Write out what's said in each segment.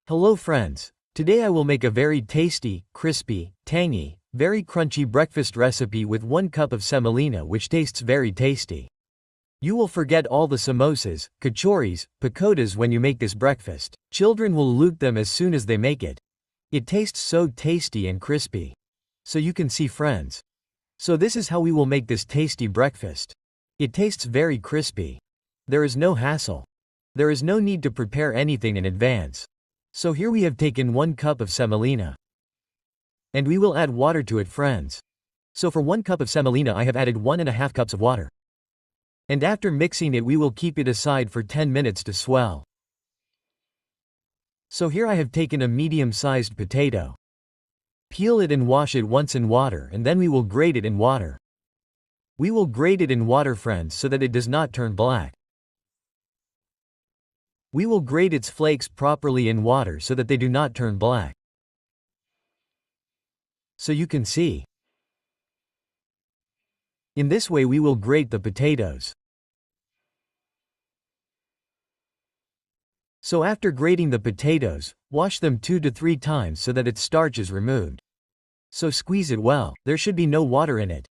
Hello friends. Today I will make a very tasty, crispy, tangy, very crunchy breakfast recipe with 1 cup of semolina which tastes very tasty. You will forget all the samosas, kachoris, pakodas when you make this breakfast. Children will loot them as soon as they make it. It tastes so tasty and crispy. So you can see friends. So this is how we will make this tasty breakfast. It tastes very crispy. There is no hassle. There is no need to prepare anything in advance. So here we have taken 1 cup of semolina. And we will add water to it friends. So for 1 cup of semolina I have added 1½ cups of water. And after mixing it we will keep it aside for 10 minutes to swell. So here I have taken a medium-sized potato. Peel it and wash it once in water and then we will grate it in water. We will grate it in water friends so that it does not turn black. We will grate its flakes properly in water so that they do not turn black. So you can see. In this way we will grate the potatoes. So after grating the potatoes, wash them 2 to 3 times so that its starch is removed. So squeeze it well, there should be no water in it.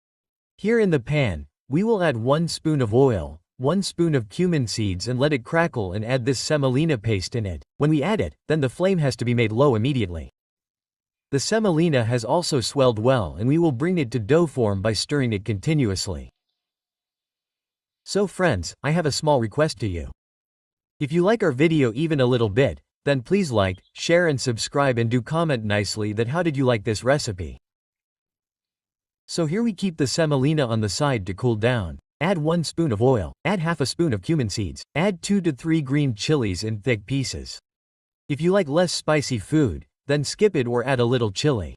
Here in the pan, we will add 1 spoon of oil, 1 spoon of cumin seeds and let it crackle and add this semolina paste in it. When we add it, then the flame has to be made low immediately. The semolina has also swelled well and we will bring it to dough form by stirring it continuously. So friends, I have a small request to you. If you like our video even a little bit, then please like, share and subscribe and do comment nicely that how did you like this recipe. So here we keep the semolina on the side to cool down. Add 1 spoon of oil, add half a spoon of cumin seeds, add 2 to 3 green chilies in thick pieces. If you like less spicy food, then skip it or add a little chili.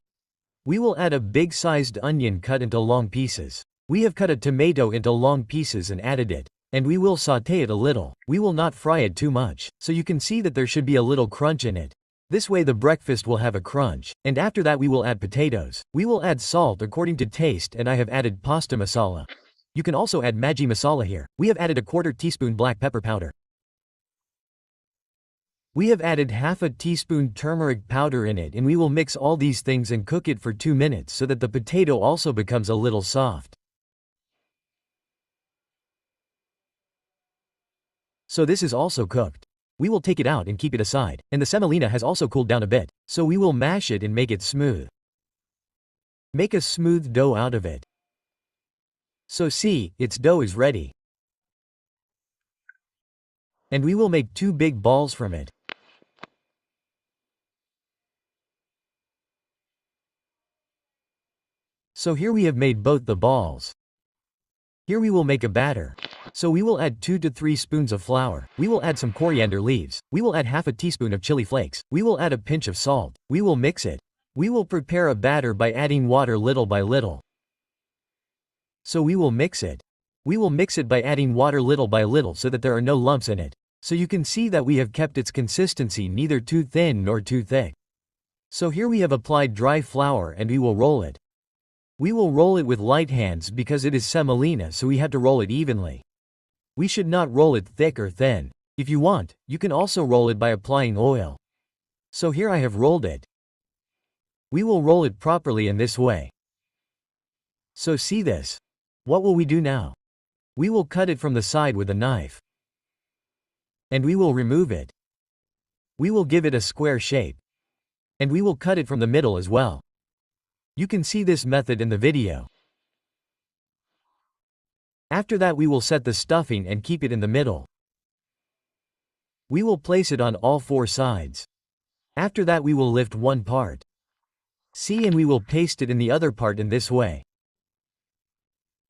We will add a big-sized onion cut into long pieces. We have cut a tomato into long pieces and added it. And we will sauté it a little. We will not fry it too much, so you can see that there should be a little crunch in it. This way the breakfast will have a crunch, and after that we will add potatoes. We will add salt according to taste and I have added pasta masala. You can also add Maggi masala here. We have added a 1/4 teaspoon black pepper powder. We have added half a teaspoon turmeric powder in it and we will mix all these things and cook it for 2 minutes so that the potato also becomes a little soft. So this is also cooked. We will take it out and keep it aside, and the semolina has also cooled down a bit, so we will mash it and make it smooth. Make a smooth dough out of it. So see, its dough is ready. And we will make 2 big balls from it. So here we have made both the balls. Here we will make a batter. So we will add 2 to 3 spoons of flour. We will add some coriander leaves. We will add half a teaspoon of chili flakes. We will add a pinch of salt. We will mix it. We will prepare a batter by adding water little by little. So we will mix it. We will mix it by adding water little by little so that there are no lumps in it. So you can see that we have kept its consistency neither too thin nor too thick. So here we have applied dry flour and we will roll it. We will roll it with light hands because it is semolina so we have to roll it evenly. We should not roll it thick or thin. If you want, you can also roll it by applying oil. So here I have rolled it. We will roll it properly in this way. So see this. What will we do now? We will cut it from the side with a knife. And we will remove it. We will give it a square shape. And we will cut it from the middle as well. You can see this method in the video. After that we will set the stuffing and keep it in the middle. We will place it on all 4 sides. After that we will lift one part. See, and we will paste it in the other part in this way.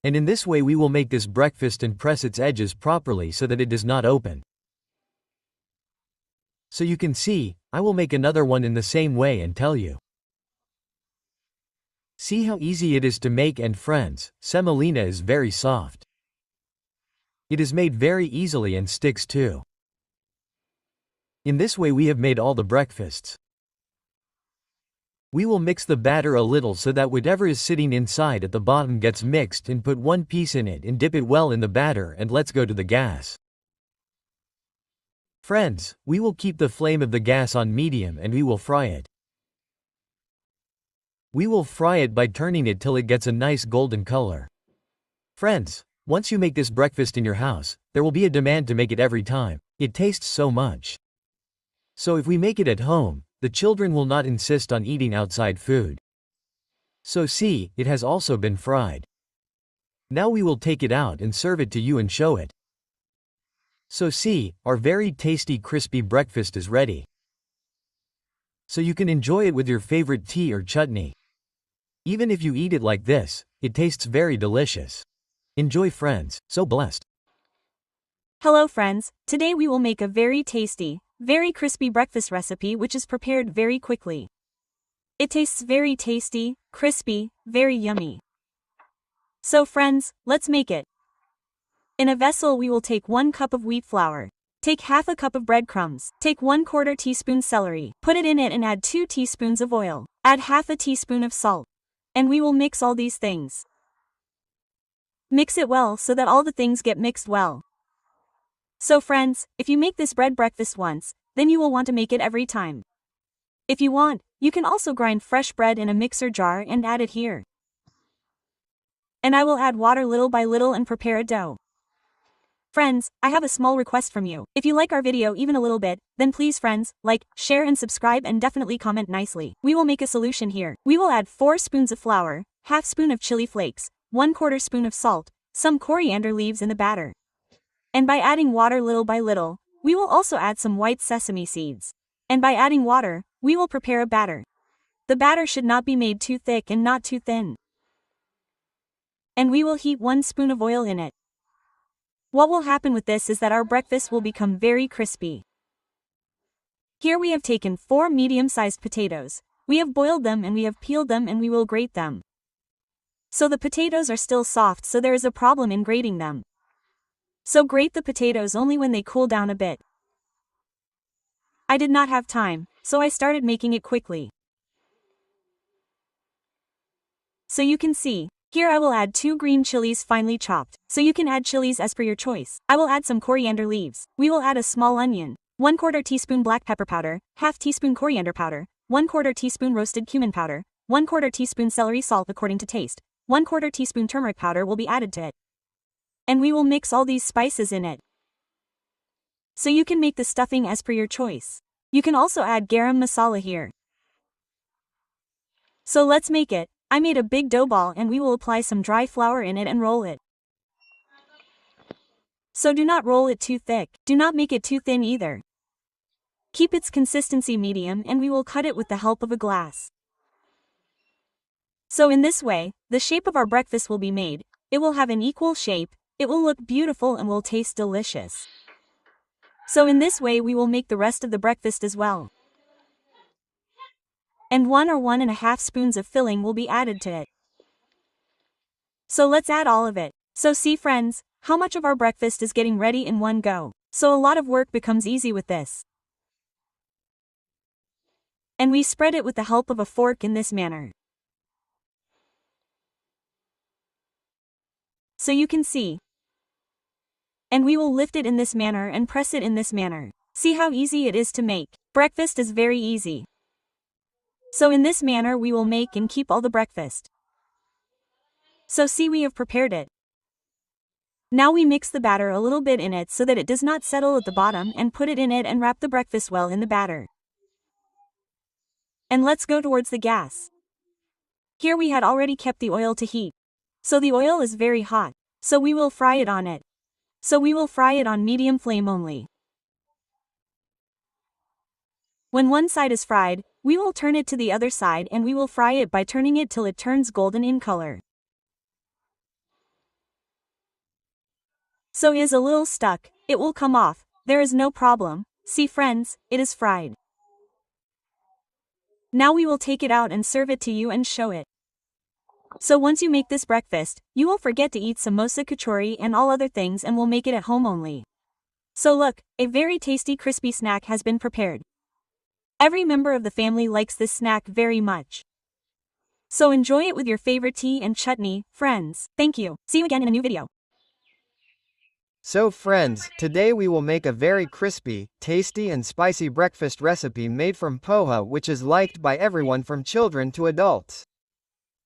And in this way we will make this breakfast and press its edges properly so that it does not open. So you can see, I will make another one in the same way and tell you. See how easy it is to make, and friends, semolina is very soft. It is made very easily and sticks too. In this way we have made all the breakfasts. We will mix the batter a little so that whatever is sitting inside at the bottom gets mixed, and put 1 piece in it and dip it well in the batter and let's go to the gas. Friends, we will keep the flame of the gas on medium and we will fry it. We will fry it by turning it till it gets a nice golden color. Friends, once you make this breakfast in your house, there will be a demand to make it every time. It tastes so much. So if we make it at home, the children will not insist on eating outside food. So see, it has also been fried. Now we will take it out and serve it to you and show it. So see, our very tasty crispy breakfast is ready. So you can enjoy it with your favorite tea or chutney. Even if you eat it like this, it tastes very delicious. Enjoy friends, so blessed. Hello friends, today we will make a very tasty, very crispy breakfast recipe which is prepared very quickly. It tastes very tasty, crispy, very yummy. So friends, let's make it. In a vessel we will take 1 cup of wheat flour. Take half a cup of breadcrumbs. Take 1/4 teaspoon celery. Put it in it and add 2 teaspoons of oil. Add half a teaspoon of salt. And we will mix all these things. Mix it well so that all the things get mixed well. So friends, if you make this bread breakfast once, then you will want to make it every time. If you want, you can also grind fresh bread in a mixer jar and add it here. And I will add water little by little and prepare a dough. Friends, I have a small request from you. If you like our video even a little bit, then please friends, like, share and subscribe and definitely comment nicely. We will make a solution here. We will add 4 spoons of flour, half spoon of chili flakes, 1/4 spoon of salt, some coriander leaves in the batter. And by adding water little by little, we will also add some white sesame seeds. And by adding water, we will prepare a batter. The batter should not be made too thick and not too thin. And we will heat 1 spoon of oil in it. What will happen with this is that our breakfast will become very crispy. Here we have taken 4 medium-sized potatoes. We have boiled them and we have peeled them and we will grate them. So the potatoes are still soft, so there is a problem in grating them. So grate the potatoes only when they cool down a bit. I did not have time, so I started making it quickly. So you can see, here I will add 2 green chilies finely chopped, so you can add chilies as per your choice. I will add some coriander leaves. We will add a small onion, 1/4 teaspoon black pepper powder, half teaspoon coriander powder, 1/4 teaspoon roasted cumin powder, 1/4 teaspoon celery salt according to taste, 1/4 teaspoon turmeric powder will be added to it. And we will mix all these spices in it. So you can make the stuffing as per your choice. You can also add garam masala here. So let's make it. I made a big dough ball and we will apply some dry flour in it and roll it. So do not roll it too thick, do not make it too thin either. Keep its consistency medium and we will cut it with the help of a glass. So in this way, the shape of our breakfast will be made. It will have an equal shape, it will look beautiful and will taste delicious. So in this way we will make the rest of the breakfast as well. And 1 or 1½ spoons of filling will be added to it. So let's add all of it. So see friends, how much of our breakfast is getting ready in one go. So a lot of work becomes easy with this. And we spread it with the help of a fork in this manner. So you can see. And we will lift it in this manner and press it in this manner. See how easy it is to make. Breakfast is very easy. So in this manner we will make and keep all the breakfast. So see, we have prepared it. Now we mix the batter a little bit in it so that it does not settle at the bottom and put it in it and wrap the breakfast well in the batter. And let's go towards the gas. Here we had already kept the oil to heat. So the oil is very hot. So we will fry it on it. So we will fry it on medium flame only. When one side is fried, we will turn it to the other side and we will fry it by turning it till it turns golden in color. So it is a little stuck, it will come off, there is no problem. See friends, it is fried. Now we will take it out and serve it to you and show it. So once you make this breakfast, you will forget to eat samosa kachori and all other things and will make it at home only. So look, a very tasty crispy snack has been prepared. Every member of the family likes this snack very much. So enjoy it with your favorite tea and chutney, friends. Thank you. See you again in a new video. So friends, today we will make a very crispy, tasty and spicy breakfast recipe made from poha which is liked by everyone from children to adults.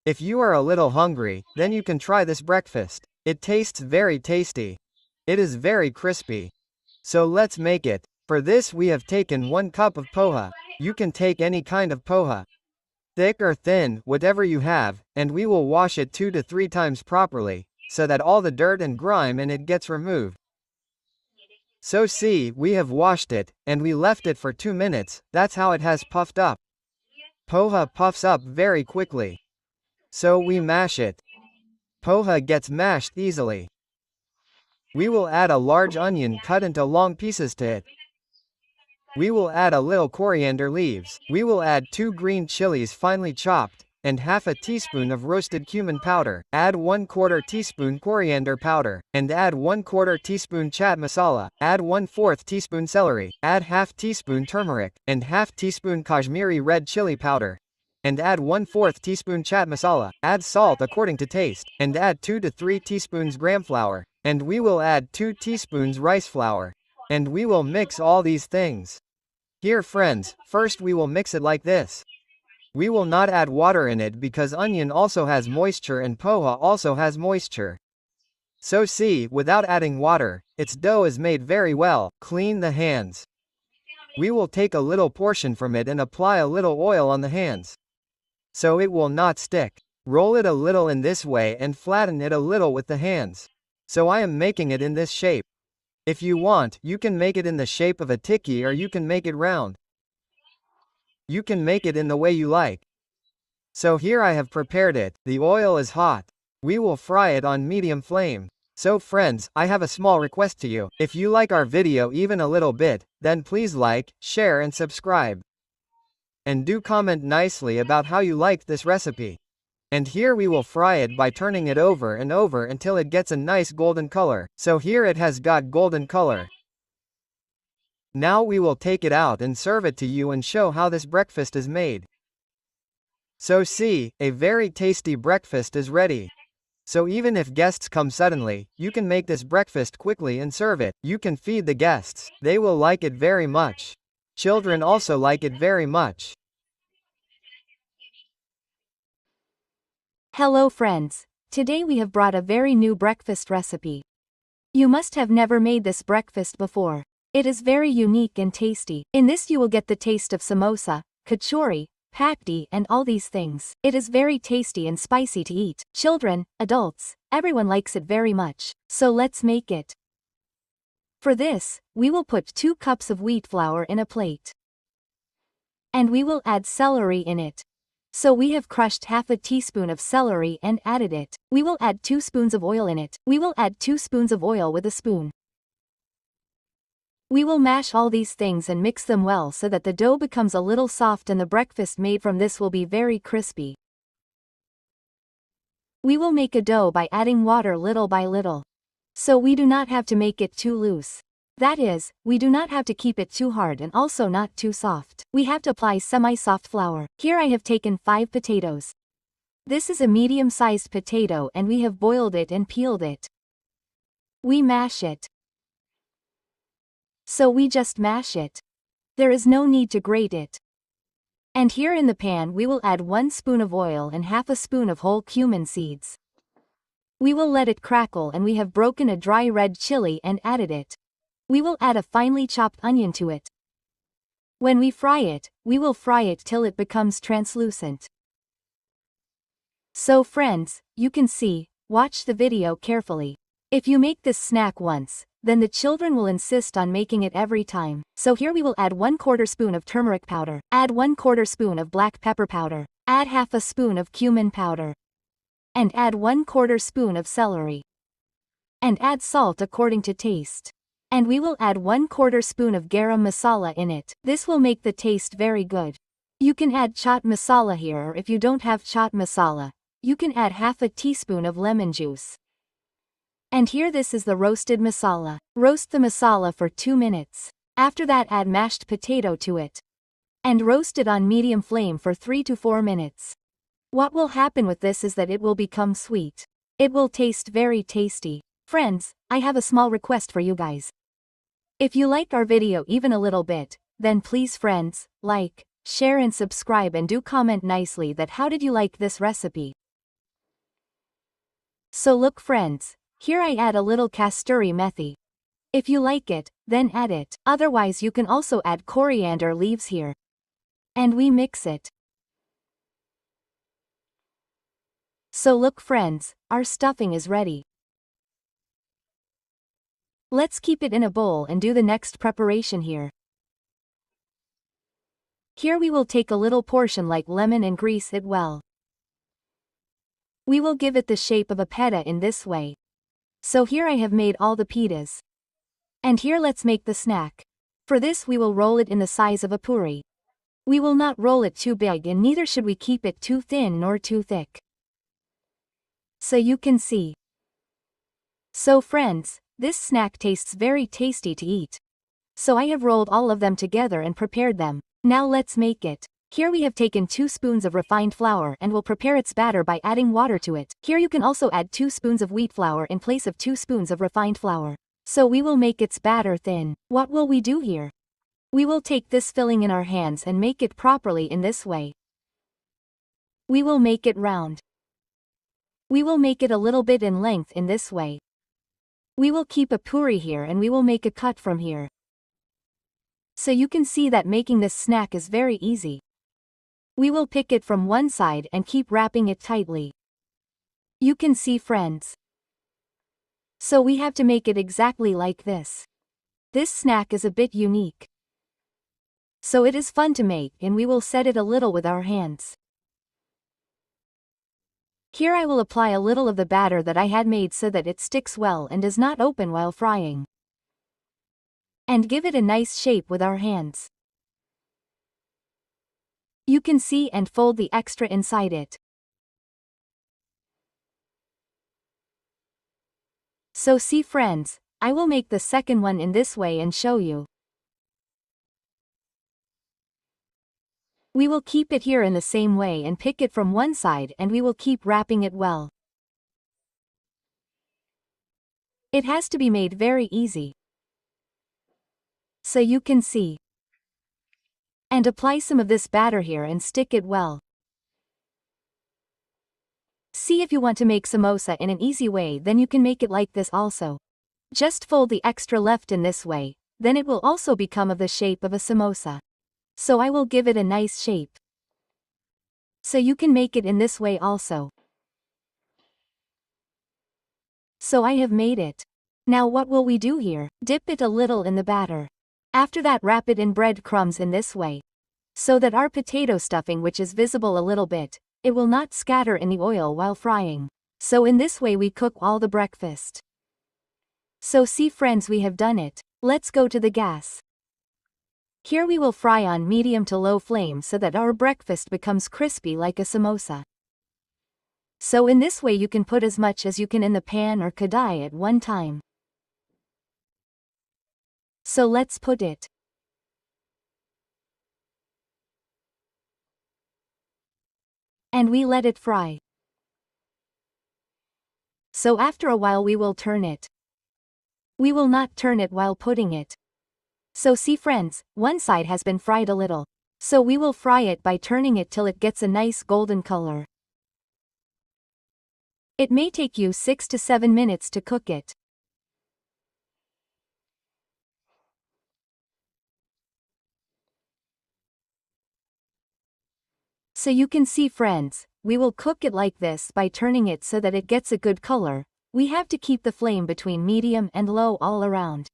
If you are a little hungry, then you can try this breakfast. It tastes very tasty. It is very crispy. So let's make it. For this we have taken 1 cup of poha. You can take any kind of poha. Thick or thin, whatever you have, and we will wash it 2 to 3 times properly, so that all the dirt and grime in it gets removed. So see, we have washed it, and we left it for 2 minutes, that's how it has puffed up. Poha puffs up very quickly. So we mash it. Poha gets mashed easily. We will add a large onion cut into long pieces to it. We will add a little coriander leaves. We will add 2 green chilies finely chopped, and half a teaspoon of roasted cumin powder. Add 1/4 teaspoon coriander powder, and add 1/4 teaspoon chaat masala. Add 1/4 teaspoon celery. Add half teaspoon turmeric, and half teaspoon Kashmiri red chili powder. And add 1/4 teaspoon chaat masala. Add salt according to taste, and add 2 to 3 teaspoons gram flour. And we will add 2 teaspoons rice flour. And we will mix all these things. Here friends, first we will mix it like this. We will not add water in it because onion also has moisture and poha also has moisture. So see, without adding water, its dough is made very well. Clean the hands. We will take a little portion from it and apply a little oil on the hands. So it will not stick. Roll it a little in this way and flatten it a little with the hands. So I am making it in this shape. If you want, you can make it in the shape of a tikki or you can make it round. You can make it in the way you like. So here I have prepared it. The oil is hot. We will fry it on medium flame. So friends, I have a small request to you. If you like our video even a little bit, then please like, share and subscribe. And do comment nicely about how you liked this recipe. And here we will fry it by turning it over and over until it gets a nice golden color. So here it has got golden color. Now we will take it out and serve it to you and show how this breakfast is made. So see, a very tasty breakfast is ready. So even if guests come suddenly, you can make this breakfast quickly and serve it. You can feed the guests. They will like it very much. Children also like it very much. Hello friends. Today we have brought a very new breakfast recipe. You must have never made this breakfast before. It is very unique and tasty. In this you will get the taste of samosa, kachori, pakdi and all these things. It is very tasty and spicy to eat. Children, adults, everyone likes it very much. So let's make it. For this, we will put 2 cups of wheat flour in a plate. And we will add celery in it. So we have crushed half a teaspoon of celery and added it. We will add 2 spoons of oil in it. We will add 2 spoons of oil with a spoon. We will mash all these things and mix them well so that the dough becomes a little soft and the breakfast made from this will be very crispy. We will make a dough by adding water little by little. So we do not have to make it too loose. That is, we do not have to keep it too hard and also not too soft. We have to apply semi-soft flour. Here I have taken 5 potatoes. This is a medium-sized potato and we have boiled it and peeled it. We mash it. So we just mash it. There is no need to grate it. And here in the pan we will add 1 spoon of oil and half a spoon of whole cumin seeds. We will let it crackle and we have broken a dry red chili and added it. We will add a finely chopped onion to it. When we fry it, we will fry it till it becomes translucent. So friends, you can see, watch the video carefully. If you make this snack once, then the children will insist on making it every time. So here we will add 1/4 spoon of turmeric powder, add 1/4 spoon of black pepper powder, add half a spoon of cumin powder, and add 1/4 spoon of celery. And add salt according to taste. And we will add 1/4 spoon of garam masala in it. This will make the taste very good. You can add chaat masala here, or if you don't have chaat masala, you can add half a teaspoon of lemon juice. And here this is the roasted masala. Roast the masala for 2 minutes. After that add mashed potato to it. And roast it on medium flame for 3 to 4 minutes. What will happen with this is that it will become sweet. It will taste very tasty. Friends, I have a small request for you guys. If you liked our video even a little bit, then please friends, like, share and subscribe and do comment nicely that how did you like this recipe. So look friends, here I add a little kasturi methi. If you like it, then add it, otherwise you can also add coriander leaves here. And we mix it. So look friends, our stuffing is ready. Let's keep it in a bowl and do the next preparation here. Here we will take a little portion like lemon and grease it well. We will give it the shape of a pita in this way. So here I have made all the pitas. And here let's make the snack. For this we will roll it in the size of a puri. We will not roll it too big and neither should we keep it too thin nor too thick. So you can see. So friends, this snack tastes very tasty to eat. So I have rolled all of them together and prepared them. Now let's make it. Here we have taken 2 spoons of refined flour and will prepare its batter by adding water to it. Here you can also add 2 spoons of wheat flour in place of 2 spoons of refined flour. So we will make its batter thin. What will we do here? We will take this filling in our hands and make it properly in this way. We will make it round. We will make it a little bit in length in this way. We will keep a puri here and we will make a cut from here. So you can see that making this snack is very easy. We will pick it from one side and keep wrapping it tightly. You can see friends. So we have to make it exactly like this. This snack is a bit unique. So it is fun to make and we will set it a little with our hands. Here I will apply a little of the batter that I had made so that it sticks well and does not open while frying. And give it a nice shape with our hands. You can see and fold the extra inside it. So see friends, I will make the second one in this way and show you. We will keep it here in the same way and pick it from one side and we will keep wrapping it well. It has to be made very easy. So you can see. And apply some of this batter here and stick it well. See if you want to make samosa in an easy way then you can make it like this also. Just fold the extra left in this way, then it will also become of the shape of a samosa. So I will give it a nice shape. So you can make it in this way also. So I have made it. Now what will we do here? Dip it a little in the batter. After that wrap it in breadcrumbs in this way. So that our potato stuffing which is visible a little bit, it will not scatter in the oil while frying. So in this way we cook all the breakfast. So see friends we have done it. Let's go to the gas. Here we will fry on medium to low flame so that our breakfast becomes crispy like a samosa. So in this way you can put as much as you can in the pan or kadai at one time. So let's put it. And we let it fry. So after a while we will turn it. We will not turn it while putting it. So see friends, one side has been fried a little. So we will fry it by turning it till it gets a nice golden color. It may take you 6 to 7 minutes to cook it. So you can see friends, we will cook it like this by turning it so that it gets a good color. We have to keep the flame between medium and low all around.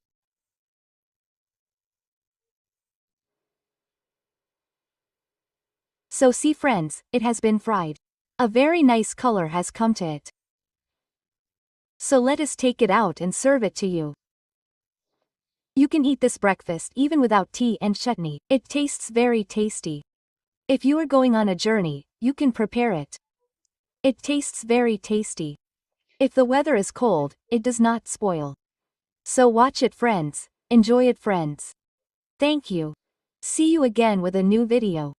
So see friends, it has been fried. A very nice color has come to it. So let us take it out and serve it to you. You can eat this breakfast even without tea and chutney. It tastes very tasty. If you are going on a journey, you can prepare it. It tastes very tasty. If the weather is cold, it does not spoil. So watch it friends, enjoy it friends. Thank you. See you again with a new video.